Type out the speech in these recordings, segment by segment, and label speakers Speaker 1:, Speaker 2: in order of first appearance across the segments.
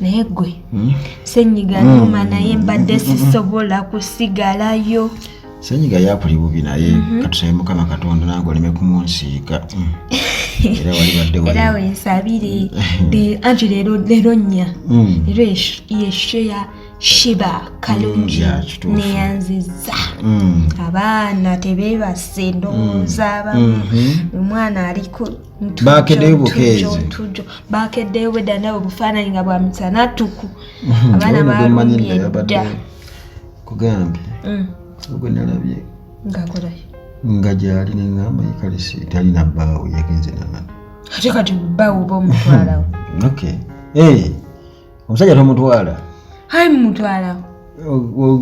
Speaker 1: naye gwe Ssenyiga Nnuma naye mbadde sisobola kusigalayo.
Speaker 2: Ssenyiga yakuli bubi naye katusabe Mukama Katonda nange oleme kumunsiika. Era wali badde
Speaker 1: era wensabire anti leero nnya leero yeshe ya Shiba Kalungi neyanziza abaana tebeebase ndowooza abamu omwana aliko bakeddeyo bwedda nawe obufaananyi nga bwa misanatuku abaana balumbye dda
Speaker 2: kugambye gwe nalabye nga gyali neŋŋamba yikalisi talina bbaawo yagenze namana
Speaker 1: ate kati bbaawo oba omutwalawo.
Speaker 2: Omusajja tomutwala
Speaker 1: mutwalawo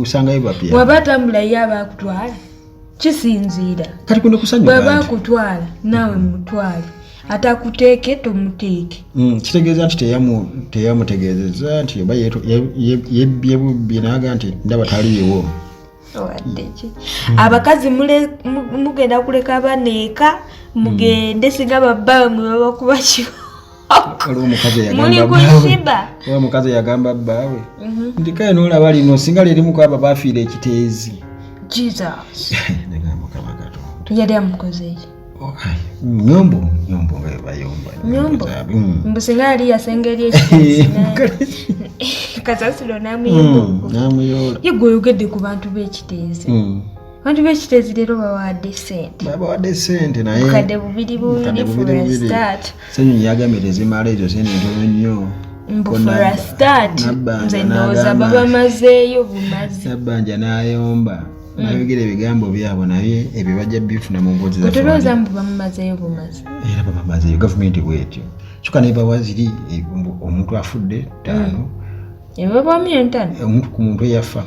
Speaker 2: osangayo bapya
Speaker 1: waba atambula ye abakutwala kisinziira
Speaker 2: kati kuno kusanyuka
Speaker 1: bwaba akutwala naawe mutwale atakuteeke tomuteeke.
Speaker 2: Kitegeeza nti teyamutegeezezza nti oba yebbye bubbi naaga nti ndaba taliiwo.
Speaker 1: Abakazi mugenda kuleka baneeka mugende singa babbaawe mwe babakuba
Speaker 2: omukazi yagamba bbaawe nti kale noolaba lino singa lirimuko aba bafiira ekiteezi.
Speaker 1: Yali amukozeeki
Speaker 2: nyombo nga bayomba
Speaker 1: mbu singa yali yasengeri ekiteezi kasasiro namuyoola ye gwe oyogedde ku bantu b'ekiteezi. Abantu b'ekiteezi leero babawadde ssente naye kadde bubiri for a start.
Speaker 2: Ssenyonyi yagambye tezimala ezo sente ntono nnyo
Speaker 1: mbu for a start nze ndowooza babamazeeyo bumazi.
Speaker 2: Nabbanja n'ayomba nayogera ebigambo byabwe naye ebyo bajja bifuna mu mboozi za
Speaker 1: otolowooza mbu bamumazeeyo bumazi
Speaker 2: era babamazeeyo gavumenti bwetyo kyokka naye bawa ziri omuntu afudde 5
Speaker 1: ebabwamu 5
Speaker 2: omuntu ku muntu eyafa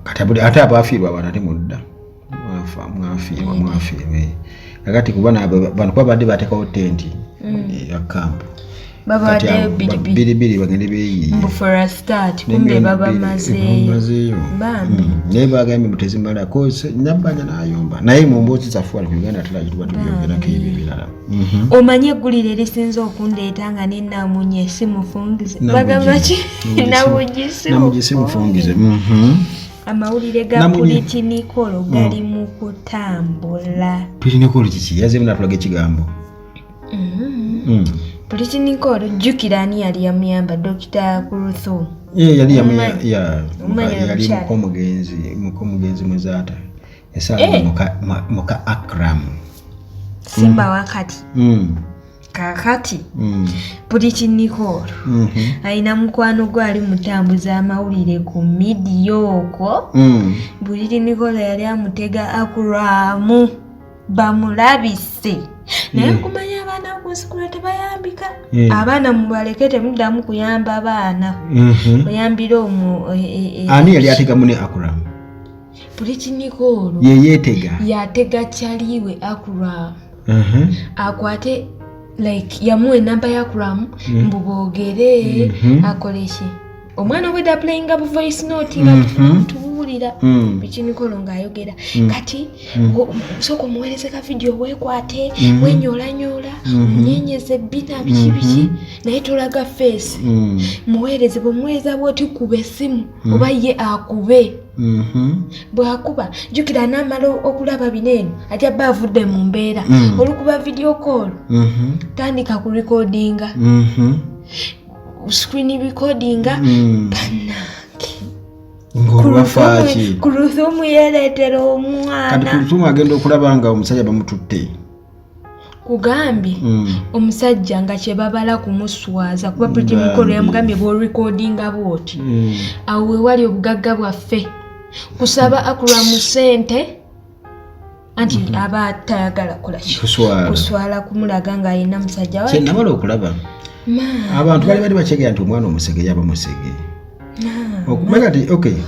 Speaker 2: kati ate abafiirwa abantu ate mudda mwafiirwe kakati kuba bano kuba badde bateekawo tenti ya kampu
Speaker 1: babawaddeyo
Speaker 2: biribiri bagende beeyiye
Speaker 1: mbu for a start kumbe babamazeeyo bambi
Speaker 2: naye bagambye mutezimalako Nabbanja n'ayomba naye mu mboozi zaffe wali ku Uganda tulagituba tubyogerako ebyo ebirala.
Speaker 1: Omanye eggulire erisinza okundeeta nga nenaamunye simufungize bagamba ki
Speaker 2: namugi simufungize.
Speaker 1: Amawulire ga Puliti Nicolo gali mu kutambula.
Speaker 2: Puliti Nicolo kiki yazemu natulaga ekigambo
Speaker 1: Puliti Nicolo jjukira ani yali yamuyamba Dr. Kurutho
Speaker 2: yali mukomugenzi muzaata esanga muka Akram
Speaker 1: Simba wakati kakati Puliti Nicolo alina mukwano gwe ali mutambuza amawulire ku midiya okwo. Puliti Nicolo yali amutega Akram bamulabise naye kumanya abaana kusikula tebayambika abaana mubaleke temuddamu kuyamba abaana oyambira
Speaker 2: ani yali ategamu ne Akram.
Speaker 1: Puliti Nicolo yatega kyaliwe Akram akwate like yamuwa enamba ya Akram mbu boogere akoleki omwana obwedda playinga bu voice note nga tuwulira Puliti Nicolo ng'ayogera kati sooka omuweereze ka vidiyo weekwate wenyolanyola munyenyeze bina biki naye tolaga face muweereze bwemuweereza bwoti kuba essimu oba ye akube bw'akuba jjukira n'amala okulaba bineeno ate abba avudde mu mbeera olukuba vidiyo call tandika ku recordinga screen recordinga bannange Kuruthumu yereetera omwana
Speaker 2: kati Kuruthumu agenda okulaba nga omusajja bamututte
Speaker 1: kugambye omusajja nga kye babala kumuswaza kuba Puliti Nicolo yamugambye bw'orecordinga bwoti awo wewali obugagga bwaffe kusaba Akram ssente anti aba tayagala kulaki kuswala kumulaga ng'alina musajja
Speaker 2: wake nabala okulaba abantu bali bakyegera nti omwana omusege yaba musege okumanya nti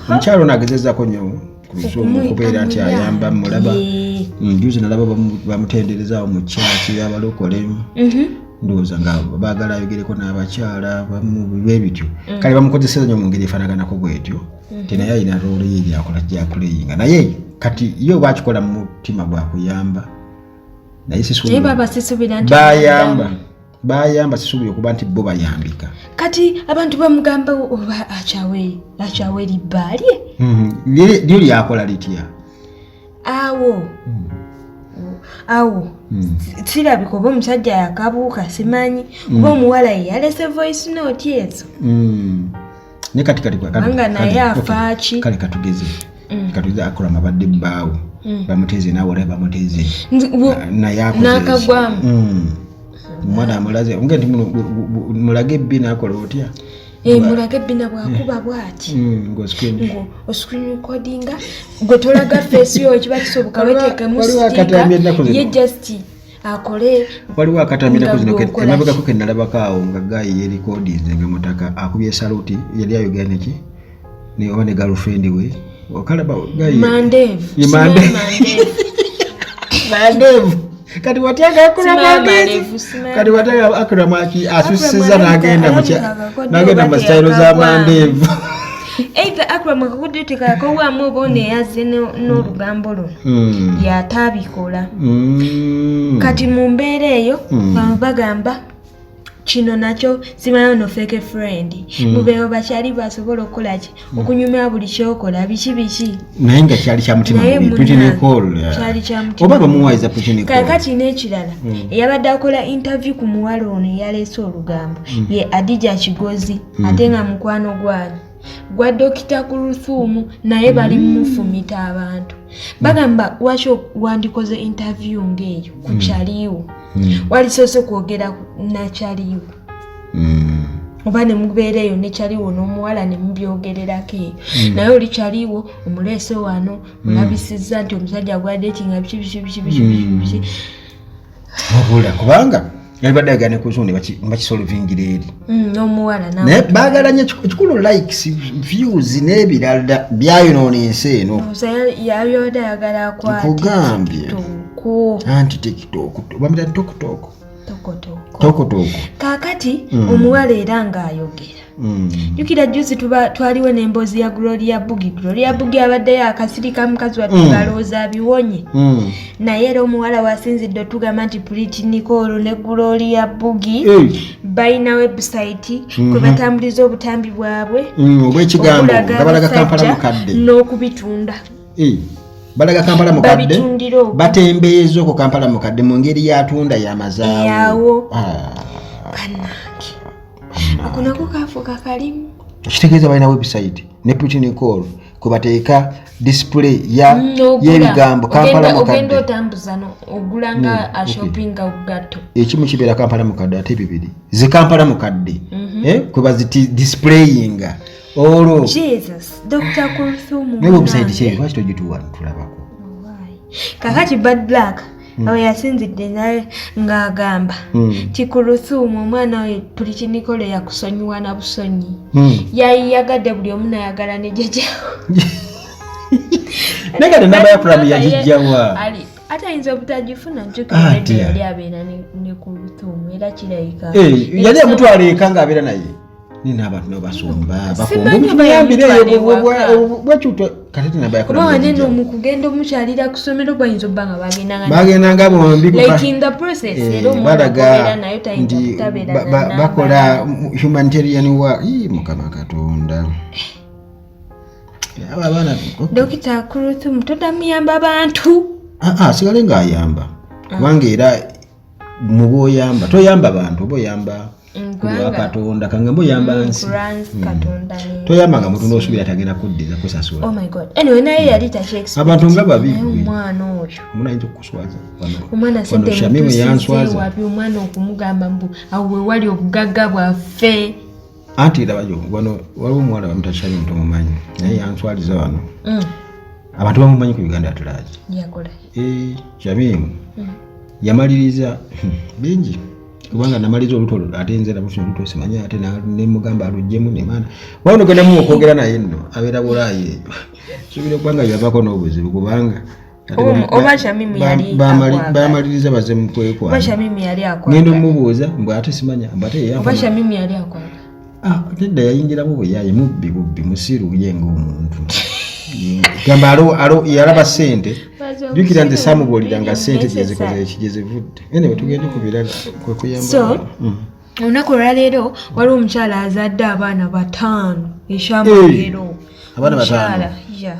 Speaker 2: omukyalo nagezezaako nnyo kubeera nti ayamba mulaba juzi nalaba bamutenderezaawo mu kyaki abalokole ndowooza nga baagala ayogereko n'abakyala bebityo kale bamukozeseza nnyo mu ngeri efaanaganako bwetyo ti naye alina roolo ye gyakola gyakuleyinga naye kati yo bakikola mu mutima gwa kuyamba naye bayamba bayamba sisuubira okuba nti bo bayambika
Speaker 1: kati abantu bamugamba oba achawe libbalye
Speaker 2: lyo lyakola litya
Speaker 1: awo sirabika oba omusajja yakabuuka simanyi kuba omuwala ye yalese voice note ezo
Speaker 2: ne katikati
Speaker 1: anga naye afaaki
Speaker 2: kale katugeze akola mabadde bbaawo bamuteze nawe olaba bamuteze naye
Speaker 1: nakagwamu
Speaker 2: omwana amulaze nga nti mulage ebbi nakola otya
Speaker 1: mulage ebbi nabwakuba bwati oscreen recordinga gwe tolaga face yo kiba kisoboka weteekemu ye just akole
Speaker 2: waliwo akatambi nako zino emabegako ke nalabakaawo nga gayi yerekodinze nga mutaka akubye saluti yali ayogera neki oba ne girlfriend we okalaba gayi
Speaker 1: Mandevu
Speaker 2: kati watyaga akuramaki asusiza nagenda mu style za Mandevu
Speaker 1: either akrama kakudeteka kowamu obone yaze n'olugambo luno yatabikola kati mu mbeera eyo bagamba kino nakyo simanyi no fake friend mubeewo bakyali basobola okukola ki okunyumya buli kyokola biki
Speaker 2: naye nga kyali kya mutima oba bamuwaiza
Speaker 1: kakati n'ekirala eyabadde akola interview ku muwala ono eyaleese olugambo ye Adija Kigozi ate nga mukwano gwa Dokita Kulusuumu naye bali mufumita abantu bagamba wakyo wandikoze interview ng'eyo ku kyaliwo walisoose kwogera nakyaliwo oba ne mubeera eyo nekyaliwo n'omuwala ne mubyogererako eyo naye oli kyaliwo omuleese wano mulabisizza nti omusajja gwadetinga biki
Speaker 2: obula kubanga yalibadde agane kuzunde bakisolvingira eri
Speaker 1: n'omuwala
Speaker 2: naye baagala nnyo kikulu likes views n'ebirala byayonoona ensi eno
Speaker 1: yabyoda yagala
Speaker 2: akwatokugambye anti tiktok bamira tokotoko
Speaker 1: kakati omuwala era ng'ayogera jukira juzi twaliwo n'emboozi ya Gloria Bugi abaddeyo akasirika mukazi wattu balowooza abiwonye naye era omuwala wasinzidde otugamba nti Pretty Nicole ne Gloria Bugi balina website kwe batambuliza obutambi bwabwe
Speaker 2: obwekigambo nga balaga Kampala mukadde
Speaker 1: n'okubitunda
Speaker 2: balaga Kampala mukadde batembeeza okwo Kampala mukadde mu ngeri yatunda y'amazaawo
Speaker 1: kanaki ako nako kafuuka kalimu
Speaker 2: ekitegeeza balina website ne Pretty Nicole kwe bateeka display y'ebigambo Kampala mukadde
Speaker 1: ogenda otambuza ogula nga ashopinga obugatto
Speaker 2: ekimu kibeera Kampala mukadde ate bibiri ze Kampala mukadde kwe baziti displayinga olwo
Speaker 1: Jesus Dr. Kulusuumu
Speaker 2: ne website kye lwaki togituwa tulabako
Speaker 1: kakati Bad Black awo yasinzidde naye ng'agamba Kikulusuumu omwana we Pretty Nicole yakusonyiwa na busonyi yayiyagadde buli omu nayagala ne jjajjawo
Speaker 2: negate namba ya pulamu yagijjawa
Speaker 1: ate ayinza obutagifuna nkyukiredde yali abeera ne Kulusuumu era kirabika
Speaker 2: yali amutwala eka ng'abeera naye nina abantu nobasumba bafumbubwakyuto kati
Speaker 1: nabayaobaneno mukugenda omukyalira kusomero bayinza obba nga
Speaker 2: bagendanga bombi
Speaker 1: balaga
Speaker 2: nti bakola humanitarian work mukama katonda abaana
Speaker 1: Dokita Kulusuumu todamuyamba abantu
Speaker 2: sigale ng'ayamba kubanga era muba oyamba toyamba bantu oba oyamba Katonda kangambo yamba nsi toyamba nga mutu n'osuubira tagenda kuddiza kusasula
Speaker 1: naye yali
Speaker 2: abantu nga babiri
Speaker 1: omwana oyo
Speaker 2: omwana ayinza okukuswaza
Speaker 1: omwana
Speaker 2: Shamimu yanswaza
Speaker 1: omwana okumugamba mbu awo we wali obugagga bwaffe
Speaker 2: anti rabajo wano waliwo omuwala bamuta Shamimu tomumanyi naye yanswaliza wano abantu bamumanyi ku Uganda atulaaki Shamimu yamaliriza bingi kubanga namaliza oluto ate nze nabufuna oluto simanya ate nemugamba aluggyemu nemaana wano genda mu okwogera naye nno abeera bulaayi eyo suubira okubanga yavako n'obuzibu kubanga bamaliriza baze mukwekwana ngenda omubuuza mbw ate simanya mb ate nedda yayingiramu bweyaye mubbi musiru ye ng'omuntu gamba yalaba ssente jukira nze samubuuliranga ssente gyezikoze ekigezevudde ene tugende ku birala kwekuyamba
Speaker 1: so olunaku olwaleero waliwo omukyala azadde abaana 5 ekyamagero
Speaker 2: abaana 5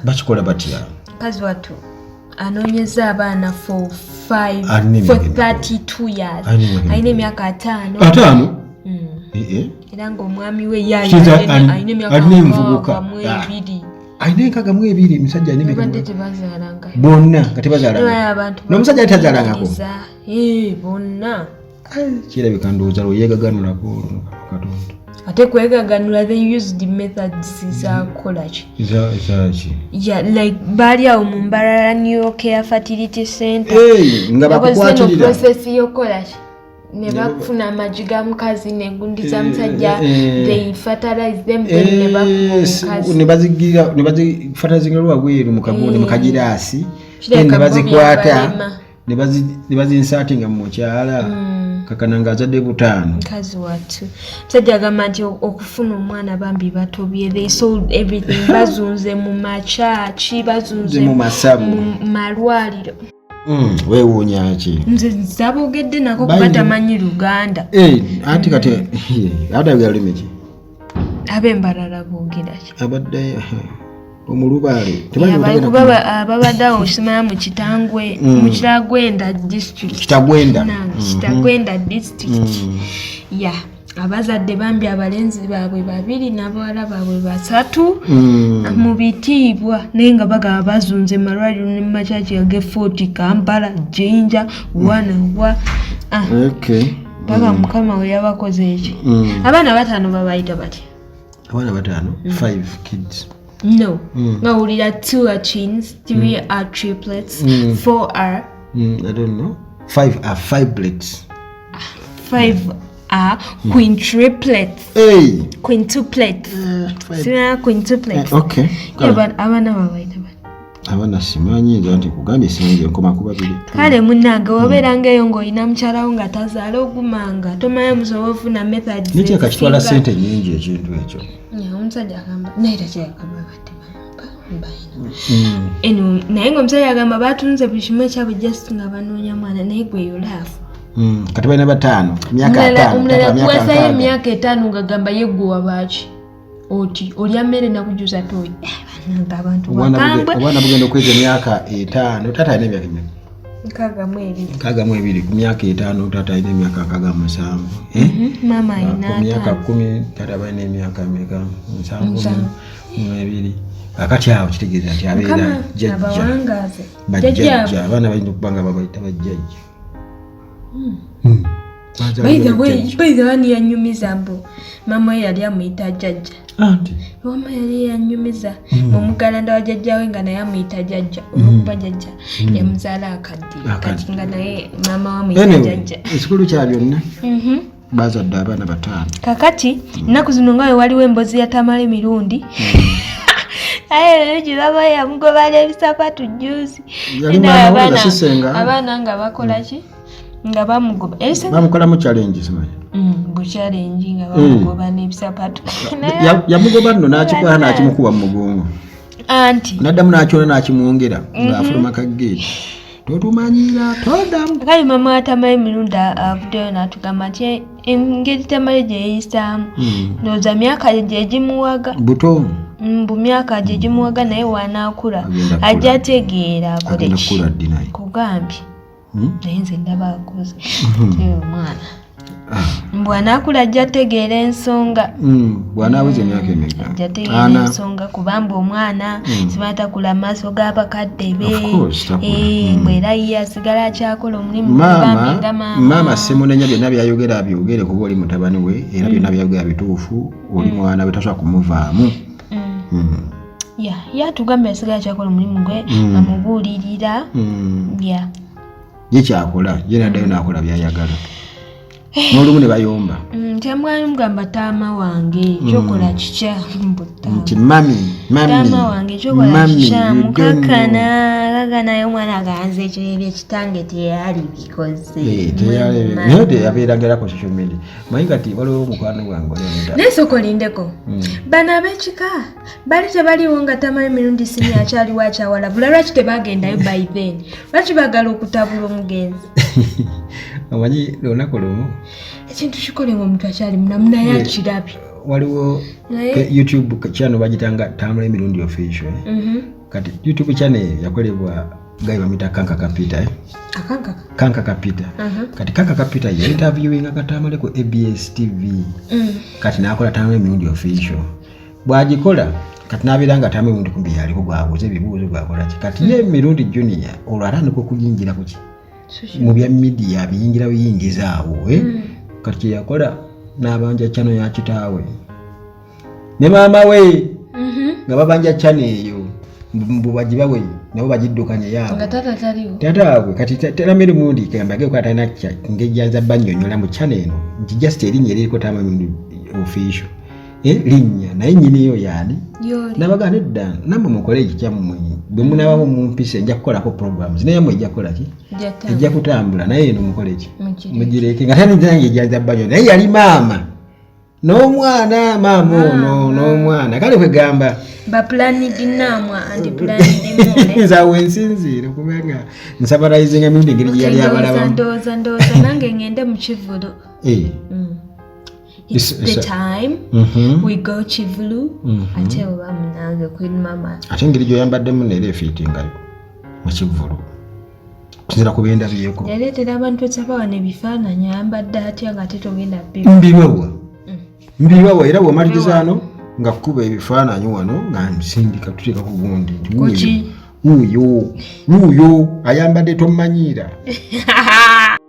Speaker 2: bakikola batya
Speaker 1: mukazi wattu anoonyeza abaana for 32 years alina emyaka 5 era ngaomwami we alina emyaka 2
Speaker 2: alina enkaga mu 2 musajja alina bonna nga tebazaalanga n'omusajja atazaalangako
Speaker 1: bonna
Speaker 2: kirabika ndowooza lweyegaganulako Katonda
Speaker 1: ate kwegaganula they used methods zakolaki like baali awo mu Mbarara New Care Fertility Center
Speaker 2: nga bakukwatirira
Speaker 1: process yokolaki ne bakufuna amagi ga mukazi n'engundi za musajja they fertilize them then ne bakuwa omukazi
Speaker 2: ne bazifatalizinga lwabweru mu kagundi mu kagiraasi ne bazikwata ne bazinsatinga mu mukyala kakana nga azadde 5
Speaker 1: mukazi wattu musajja agamba nti okufuna omwana bambi batobye they sold everything bazunze mu machachi bazunze
Speaker 2: mu masabu
Speaker 1: mu malwaliro
Speaker 2: weewuunya ki
Speaker 1: nze zabogedde nako kuba tamanyi Luganda
Speaker 2: anti kati adayogera lulimi ki
Speaker 1: ab'Embarara boogera ki
Speaker 2: abadde omulubaale
Speaker 1: kuba ababadde awo osimala mu Kitangwe mu Kitagwenda district Kitagwenda district abazadde bambi abalenzi baabwe 2 n'abawala baabwe 3 mu bitiibwa naye nga bagaba bazunze malwaliro ne machachi age Fort Kampala Jinja Wanawa baba mukama we yabakoze eki abaana 5 babayita bati
Speaker 2: abaana 5 kids
Speaker 1: no ngawulira 2 are twins 3 are triplets 4 are
Speaker 2: I don't know 5 are fiblets
Speaker 1: 5 are quintuplets quintuplets sina quintuplets abana babaita
Speaker 2: abana simanyi nti kugambye sinje nkoma kuba bili
Speaker 1: kale munnange wobeeranga eyo ng'olina mukyalawo nga tazaala ogumanga tomanya musobofu na methods
Speaker 2: nikyo kakitwala ssente nyingi ekintu ekyo
Speaker 1: omusajja agamba naye takyagamba eno naye ng'omusajja agamba batunze buli kimu ekyabwe just nga banoonya mwana naye gwe yolaafu
Speaker 2: kati balina 5 myaka 5
Speaker 1: omulala kuwesayo emyaka 5 ng'agamba yeggwa baaki oti olya mmere nakujuza toyi abantu bakambwe
Speaker 2: obwana bugenda okweza emyaka 5 tata alina emyaka
Speaker 1: Kaga
Speaker 2: mwebiri ku myaka 5 tata alina emyaka 7
Speaker 1: mama alina
Speaker 2: myaka 10 tata alina emyaka 7 akati awo kitegeeza nti abeera jjajja abaana balina okubanga babayita bajjajja
Speaker 1: by the way yanyumiza mbu mama yali amuyita jjajja mama yali yanyumiza omugalanda wa jjajja we nga naye amuyita jjajja olwokuba jjajja yamuzaala akadde kati nga naye mama wamuyita jjajja
Speaker 2: ekikulu kya byonna bazadde abaana 5
Speaker 1: kakati nnaku zino nga we waliwo embozi yatamala emirundi gibaba yamugoba n'ebisapatu juzi abaana nga bakolaki nga bamugoba
Speaker 2: bamukolamu challenge simanyi
Speaker 1: challenge nga bamugoba n'ebisapatu
Speaker 2: yamugoba nno n'akikola n'akimukuba mu mugongo
Speaker 1: anti
Speaker 2: naddamu n'akyona n'akimwongera ng'afuluma kageeti totumanyira todamu
Speaker 1: kali mama atamaye emirundi avuddeyo n'atugamba nti engeri tamale gye yeeyisaamu ndowooza myaka gye gimuwaga
Speaker 2: buto
Speaker 1: mbu myaka gye gimuwaga naye wanaakula ajja ategeera akoleki kugambye naye nze ndaba akuze omwana bw'anaakula ajja ategeera ensonga
Speaker 2: bw'anaaweza emyaka emeka
Speaker 1: ajja ategeera ensonga kubanga omwana simatakula maaso g'abakadde be bw'era ye asigala akyakola omulimu
Speaker 2: maama Semunenya byonna byayogera abyogere kuba oli mutabani we era byonna byayogera bituufu oli mwana we tasobola kumuvaamu
Speaker 1: yatugambye asigala akyakola omulimu gwe amubuulirira
Speaker 2: ye kyakola ye naddayo n'akola byayagala n'olumu ne bayomba.
Speaker 1: Kyamwali mugamba taama wange kyokola kikya
Speaker 2: nti mami
Speaker 1: taama wange kyokola kikya mukakana omwana aganze ekirere ekitange teyali bikoze
Speaker 2: naye teyabeeragerako social media manyi kati waliwo mukwano gwange
Speaker 1: naye sokolindeko bano ab'ekika bali tebaliwo nga taama emirundi sini akyaliwo akyawalabula lwaki tebagendayo by then lwaki bagala okutabula omugenzi
Speaker 2: amanyi lunaku lumu
Speaker 1: ekintu kikolewa omuntu akyali munaye akirabye
Speaker 2: waliwo YouTube channel bagitanga Tambula Emirundi Official kati YouTube channel yakolebwa gayi bamita Kanka Kapita Kanka Kapita kati Kanka Kapita ye interviewing akatambule ku ABS TV kati nakola Tambula Emirundi Official bwagikola kati nabiranga Tambula Emirundi kumbi yaliko gwabuze ebibuuzo gwakola kati ye Mirundi Junior olwataniko kuyingira kuki mu bya media biyingira awo kati yakola n'abanja channel ya kitaawe ne maama we nga babanja channel eyo mbubajibawe nabo bajiddukanye yaabo
Speaker 1: nga
Speaker 2: tataabwe kati Tambula Emirundi kambage ko atana kya ngejanza banyonyola mu channel eno nti just erinnya eriko Tambula Emirundi Official linnya naye nyini yo yani nabaga nedda namwe mukole ekyammwe bwe munaba mu mpise nja kukolako programs naye mwe ejja kukola ki ejja kutambula naye eno mukole ki mugireke nga tani zange ejaza banyo naye yali maama n'omwana maama ono n'omwana kale kwegamba
Speaker 1: bapulani dinamwa andi pulani dimule
Speaker 2: nzawe nsinziire kubanga nsabalizinga Emirundi ngeri gye yali abalaba
Speaker 1: ndoza nange ngende mu Kivulo It's the time we go Kivulu ate oba munange Queen Mama
Speaker 2: ate ngeri gyoyambaddemu neera efiitinga mu Kivulu kuzira kubenda byeko
Speaker 1: yaleetera abantu ekyabawa nebifaananyi ayambadde atya nga ate togenda
Speaker 2: mbiwawa era bw'omaliriza ano nga kukuba ebifaananyi wano nga nsindika tuteeka ku gundi nti wuuyo ayambadde tomanyiira